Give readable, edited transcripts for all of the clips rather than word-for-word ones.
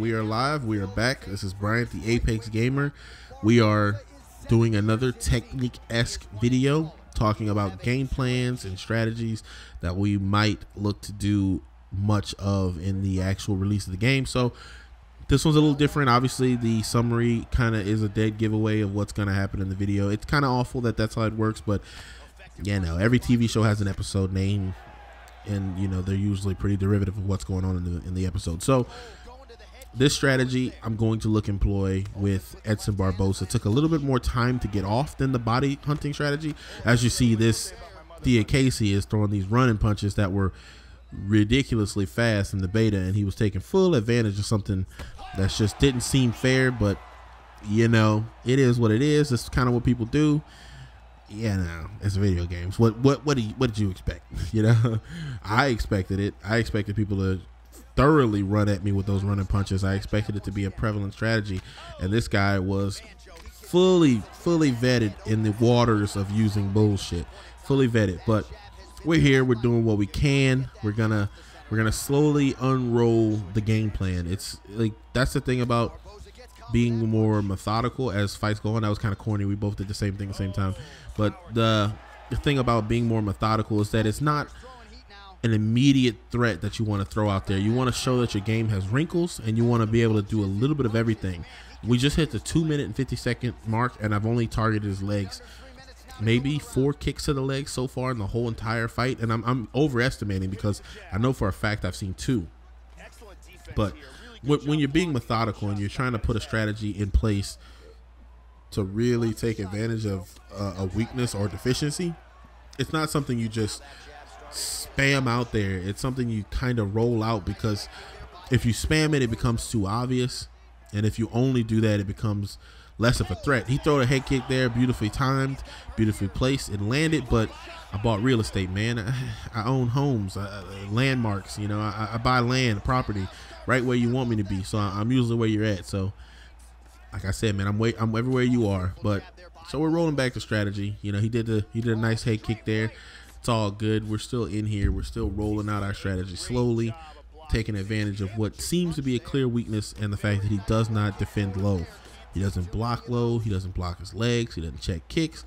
We are live. We are back. This is Bryant, the Apex Gamer. We are doing another technique-esque video talking about game plans and strategies that we might look to do much of in the actual release of the game. So this one's a little different. Obviously, the summary kind of is a dead giveaway of what's going to happen in the video. It's kind of awful that that's how it works, but yeah, no, every TV show has an episode name, and you know they're usually pretty derivative of what's going on in the episode. So this strategy I'm going to employ with Edson Barbosa. It took a little bit more time to get off than the body hunting strategy. As you see, this Thea Casey is throwing these running punches that were ridiculously fast in the beta, and he was taking full advantage of something that just didn't seem fair, but you know, it is what it is. It's kind of what people do. Yeah, no, it's video games. What did you expect? You know, I expected it. I expected people to thoroughly run at me with those running punches. I expected it to be a prevalent strategy, and this guy was fully vetted in the waters of using bullshit. Fully vetted. But we're here. We're doing what we can. We're gonna slowly unroll the game plan. It's like that's the thing about being more methodical as fights go on. That was kind of corny. We both did the same thing at the same time. But the thing about being more methodical is that it's not an immediate threat that you want to throw out there. You want to show that your game has wrinkles, and you want to be able to do a little bit of everything. We just hit the 2-minute and 50-second mark, and I've only targeted his legs. Maybe 4 kicks to the legs so far in the whole entire fight, and I'm overestimating because I know for a fact I've seen 2. But when you're being methodical and you're trying to put a strategy in place to really take advantage of a weakness or deficiency, it's not something you just spam out there. It's something you kind of roll out, because if you spam it, it becomes too obvious, and if you only do that, it becomes less of a threat. He threw a head kick there, beautifully timed, beautifully placed, it landed. But I bought real estate, man. I own homes, landmarks, you know. I buy land, property right where you want me to be, so I'm usually where you're at. So like I said, man, I'm everywhere you are. But so we're rolling back the strategy. You know, he did a nice head kick there. It's all good. We're still in here. We're still rolling out our strategy slowly, taking advantage of what seems to be a clear weakness, and the fact that he does not defend low. He doesn't block low. He doesn't block his legs. He doesn't check kicks.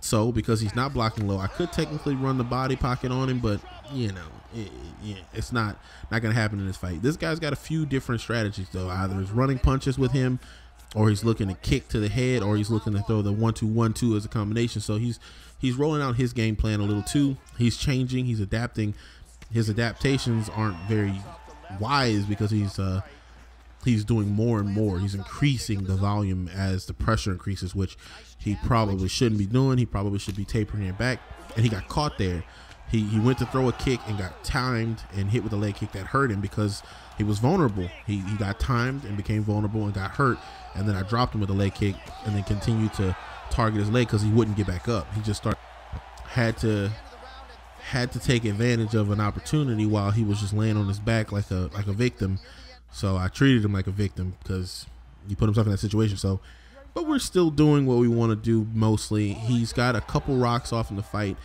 So because he's not blocking low, I could technically run the body pocket on him, but you know, it's not gonna happen in this fight. This guy's got a few different strategies though. Either he's running punches with him, or he's looking to kick to the head, or he's looking to throw the 1-2-1-2 as a combination. So he's rolling out his game plan a little too. He's changing. He's adapting. His adaptations aren't very wise because he's doing more and more. He's increasing the volume as the pressure increases, which he probably shouldn't be doing. He probably should be tapering it back, and he got caught there. He went to throw a kick and got timed and hit with a leg kick that hurt him because he was vulnerable. He got timed and became vulnerable and got hurt, and then I dropped him with a leg kick and then continued to target his leg because he wouldn't get back up. He just had to take advantage of an opportunity while he was just laying on his back like a victim. So I treated him like a victim because he put himself in that situation. So, but we're still doing what we want to do mostly. He's got a couple rocks off in the fight.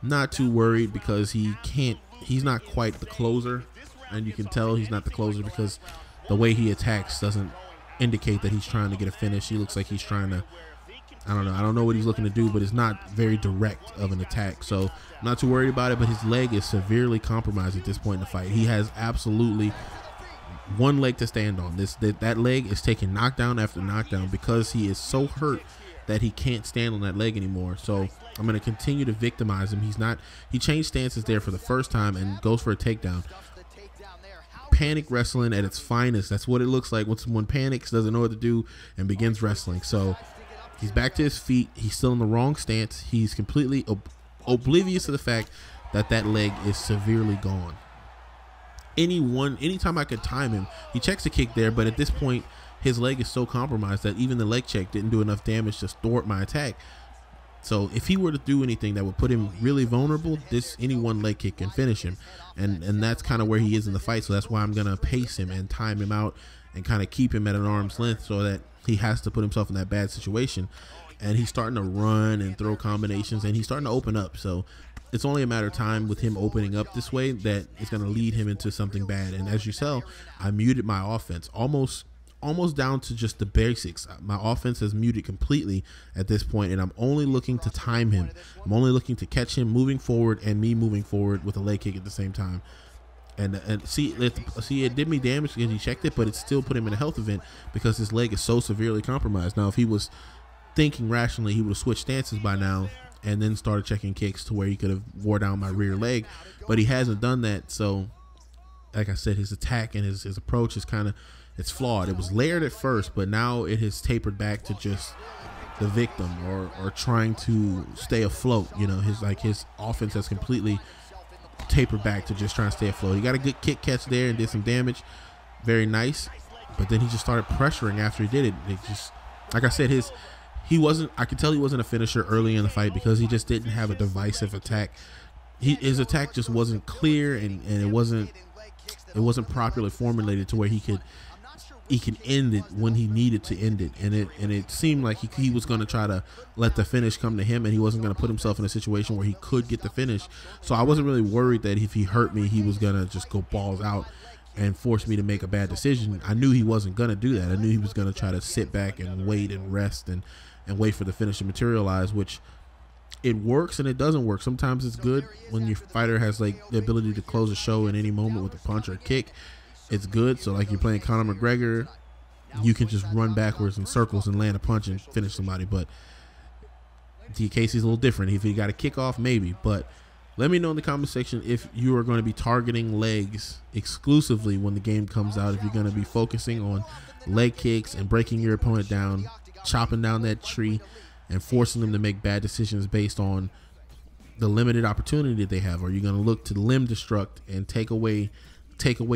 Not too worried because he's not quite the closer, and you can tell he's not the closer because the way he attacks doesn't indicate that he's trying to get a finish. He looks like he's trying to, I don't know what he's looking to do, but it's not very direct of an attack. So I'm not too worried about it, but his leg is severely compromised at this point in the fight. He has absolutely one leg to stand on. That leg is taking knockdown after knockdown because he is so hurt that he can't stand on that leg anymore. So I'm going to continue to victimize him. He changed stances there for the first time and goes for a takedown. Panic wrestling at its finest. That's what it looks like when someone panics, doesn't know what to do, and begins wrestling. So he's back to his feet. He's still in the wrong stance. He's completely oblivious to the fact that that leg is severely gone. Anytime I could time him, he checks the kick there, but at this point his leg is so compromised that even the leg check didn't do enough damage to thwart my attack. So if he were to do anything that would put him really vulnerable, any one leg kick can finish him, and that's kind of where he is in the fight. So that's why I'm gonna pace him and time him out and kind of keep him at an arm's length so that he has to put himself in that bad situation. And he's starting to run and throw combinations, and he's starting to open up. So it's only a matter of time with him opening up this way that it's going to lead him into something bad. And as you saw, I muted my offense almost down to just the basics. My offense is muted completely at this point, and I'm only looking to time him. I'm only looking to catch him moving forward and me moving forward with a leg kick at the same time. And see, it did me damage because he checked it, but it still put him in a health event because his leg is so severely compromised. Now, if he was thinking rationally, he would have switched stances by now and then started checking kicks to where he could have wore down my rear leg, but he hasn't done that. So like I said, his attack and his approach is it's flawed. It was layered at first, but now it has tapered back to just the victim or trying to stay afloat. You know, his offense has completely tapered back to just trying to stay afloat. He got a good kick catch there and did some damage, very nice, but then he just started pressuring after he did it. It just, like I said, I could tell he wasn't a finisher early in the fight because he just didn't have a divisive attack. His attack just wasn't clear, and it wasn't properly formulated to where he can end it when he needed to end it. And it seemed like he was going to try to let the finish come to him, and he wasn't going to put himself in a situation where he could get the finish. So I wasn't really worried that if he hurt me, he was going to just go balls out and force me to make a bad decision. I knew he wasn't going to do that. I knew he was going to try to sit back and wait and rest and wait for the finish to materialize, which it works and it doesn't work. Sometimes it's good when your fighter has like the ability to close a show in any moment with a punch or a kick. It's good. So like you're playing Conor McGregor, you can just run backwards in circles and land a punch and finish somebody. But Casey's a little different. If he got a kick off, maybe. But let me know in the comment section if you are going to be targeting legs exclusively when the game comes out. If you're going to be focusing on leg kicks and breaking your opponent down, chopping down that tree and forcing them to make bad decisions based on the limited opportunity that they have. Or you're going to look to limb destruct and take away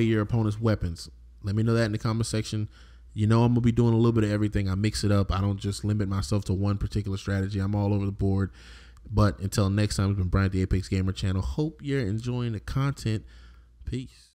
your opponent's weapons. Let me know that in the comment section. You know, I'm going to be doing a little bit of everything. I mix it up. I don't just limit myself to one particular strategy. I'm all over the board. But until next time, it's been Bryant, the Apex Gamer channel. Hope you're enjoying the content. Peace.